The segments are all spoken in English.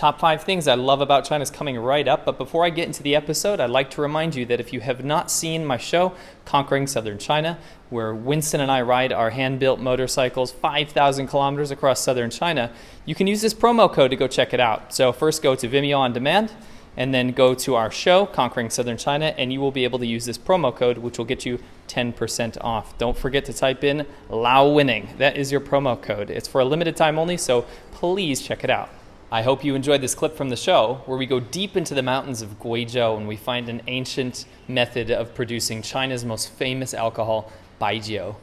Top 5 things I love about China is coming right up, but before I get into the episode, I'd like to remind you that if you have not seen my show, Conquering Southern China, where Winston and I ride our hand-built motorcycles 5,000 kilometers across southern China, you can use this promo code to go check it out. So first go to Vimeo On Demand, and then go to our show, Conquering Southern China, and you will be able to use this promo code, which will get you 10% off. Don't forget to type in Laowinning. That is your promo code. It's for a limited time only, so please check it out. I hope you enjoyed this clip from the show, where we go deep into the mountains of Guizhou and we find an ancient method of producing China's most famous alcohol, baijiu.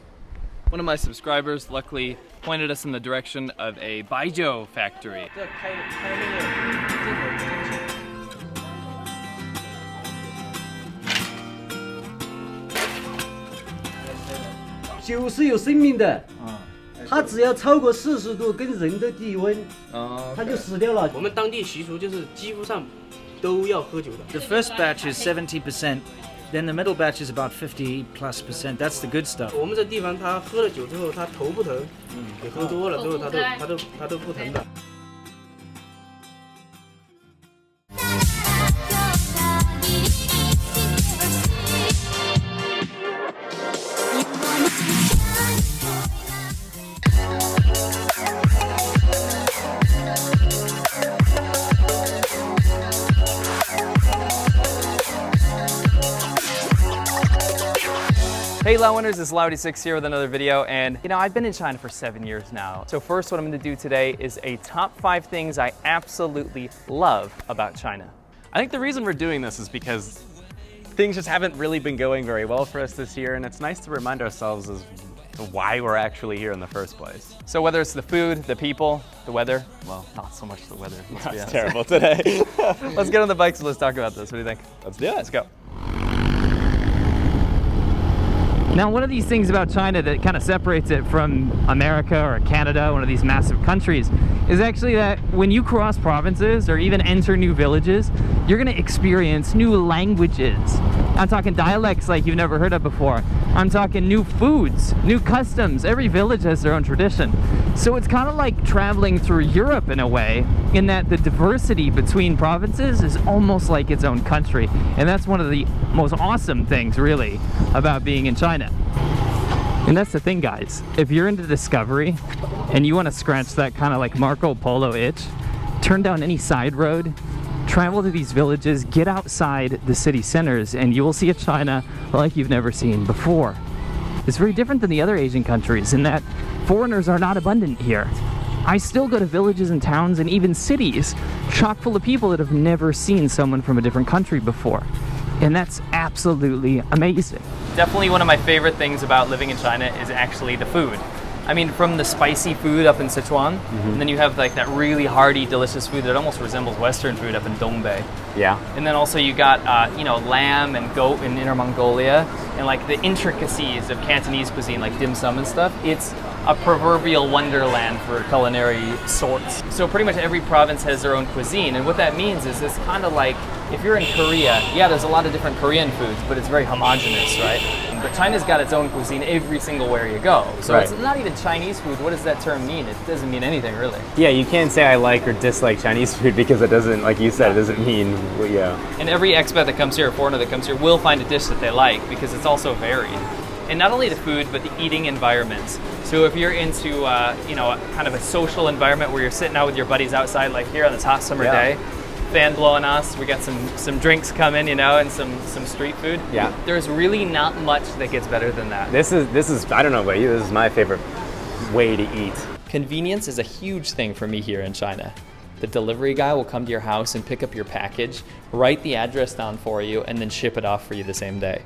One of my subscribers luckily pointed us in the direction of a baijiu factory. 酒是有生命的，它只要超过40度跟人的地温，它就死掉了。我们当地习俗就是几乎上都要喝酒的。The first batch is 70%, then the middle batch is about 50+%. That's the good stuff. 我们这地方，他喝了酒之后，他头不疼，你喝多了之后，他都不疼的。 Hey Laowinners, it's Laowinners here with another video, and I've been in China for 7 years now. So first what I'm going to do today is a top 5 things I absolutely love about China. I think the reason we're doing this is because things just haven't really been going very well for us this year, and it's nice to remind ourselves as to why we're actually here in the first place. So whether it's the food, the people, the weather, well, not so much the weather. It's terrible today. Let's get on the bikes and let's talk about this. What do you think? Let's do it. Let's go. Now, one of these things about China that kind of separates it from America or Canada, one of these massive countries, is actually that when you cross provinces or even enter new villages, you're going to experience new languages. I'm talking dialects like you've never heard of before. I'm talking new foods, new customs. Every village has their own tradition. So it's kind of like traveling through Europe in a way, in that the diversity between provinces is almost like its own country. And that's one of the most awesome things, really, about being in China. And that's the thing, guys. If you're into discovery and you want to scratch that kind of like Marco Polo itch, turn down any side road, travel to these villages, get outside the city centers, and you will see a China like you've never seen before. It's very different than the other Asian countries in that foreigners are not abundant here. I still go to villages and towns and even cities chock full of people that have never seen someone from a different country before. And that's absolutely amazing. Definitely one of my favorite things about living in China is actually the food. I mean, from the spicy food up in Sichuan, and then you have like that really hearty, delicious food that almost resembles Western food up in Dongbei. Yeah. And then also you got, lamb and goat in Inner Mongolia, and like the intricacies of Cantonese cuisine, like dim sum and stuff. It's a proverbial wonderland for culinary sorts. So pretty much every province has their own cuisine, and what that means is it's kind of like, if you're in Korea, yeah, there's a lot of different Korean foods, but it's very homogenous, right? But China's got its own cuisine every single where you go. So It's not even Chinese food. What does that term mean? It doesn't mean anything, really. Yeah, you can't say I like or dislike Chinese food because it doesn't, like you said, it doesn't mean, yeah. And every expat that comes here, a foreigner that comes here, will find a dish that they like because it's also varied. And not only the food, but the eating environments. So if you're into, kind of a social environment where you're sitting out with your buddies outside, like here on this hot summer day, fan blowing us, we got some drinks coming, and some street food. Yeah. There's really not much that gets better than that. This is I don't know about you, this is my favorite way to eat. Convenience is a huge thing for me here in China. The delivery guy will come to your house and pick up your package, write the address down for you, and then ship it off for you the same day.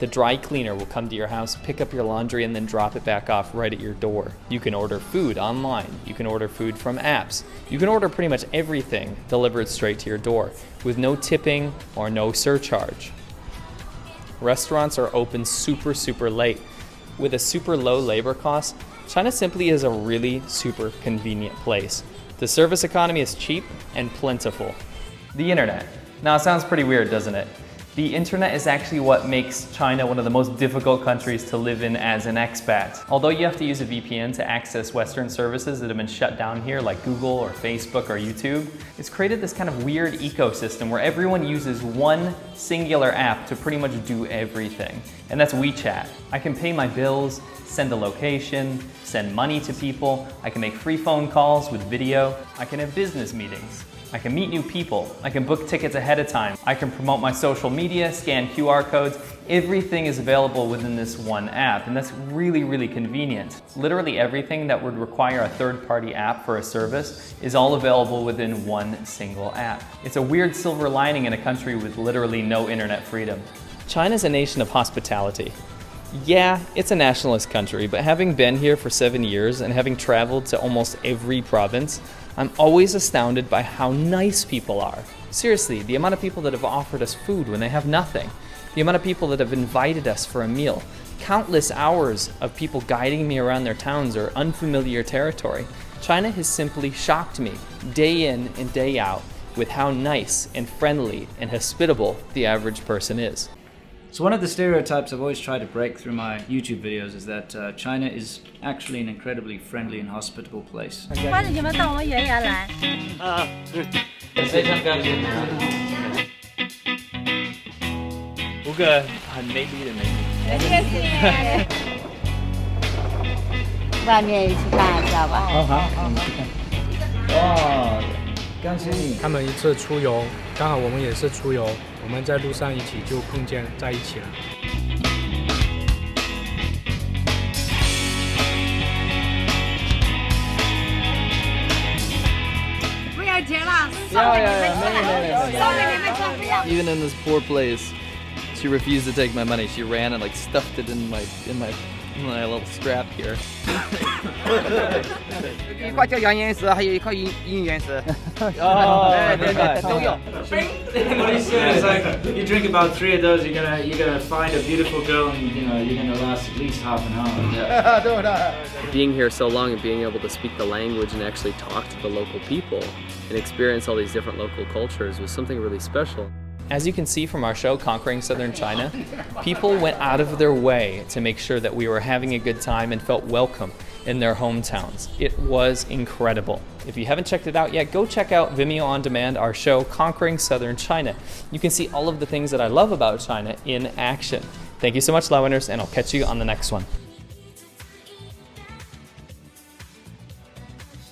The dry cleaner will come to your house, pick up your laundry, and then drop it back off right at your door. You can order food online. You can order food from apps. You can order pretty much everything delivered straight to your door with no tipping or no surcharge. Restaurants are open super, super late. With a super low labor cost, China simply is a really super convenient place. The service economy is cheap and plentiful. The internet. Now it sounds pretty weird, doesn't it? The internet is actually what makes China one of the most difficult countries to live in as an expat. Although you have to use a VPN to access Western services that have been shut down here, like Google or Facebook or YouTube, it's created this kind of weird ecosystem where everyone uses one singular app to pretty much do everything. And that's WeChat. I can pay my bills, send a location, send money to people, I can make free phone calls with video, I can have business meetings. I can meet new people, I can book tickets ahead of time, I can promote my social media, scan QR codes. Everything is available within this one app, and that's really, really convenient. Literally everything that would require a third-party app for a service is all available within one single app. It's a weird silver lining in a country with literally no internet freedom. China's a nation of hospitality. Yeah, it's a nationalist country, but having been here for 7 years and having traveled to almost every province, I'm always astounded by how nice people are. Seriously, the amount of people that have offered us food when they have nothing, the amount of people that have invited us for a meal, countless hours of people guiding me around their towns or unfamiliar territory. China has simply shocked me day in and day out with how nice and friendly and hospitable the average person is. So one of the stereotypes I've always tried to break through my YouTube videos is that China is actually an incredibly friendly and hospitable place. 欢迎你们到我们园园来。非常感谢。五个很美丽的美女。谢谢。外面去看一下吧。哦，感谢你。他们一次出游，刚好我们也是出游，我们在路上一起就碰见在一起了。不要钱了，送给你们钱，送给你们钱，不要。 Even in this poor place, she refused to take my money. She ran and like stuffed it in my little strap here. 一块叫洋颜色，还有一块银颜色。哦，对，都有。 What he said is like, you drink about 3 of those, you're gonna find a beautiful girl, and you're gonna last at least half an hour. Being here so long and being able to speak the language and actually talk to the local people and experience all these different local cultures was something really special. As you can see from our show, Conquering Southern China, people went out of their way to make sure that we were having a good time and felt welcome in their hometowns. It was incredible. If you haven't checked it out yet, go check out Vimeo On Demand, our show, Conquering Southern China. You can see all of the things that I love about China in action. Thank you so much, Laowinners, and I'll catch you on the next one.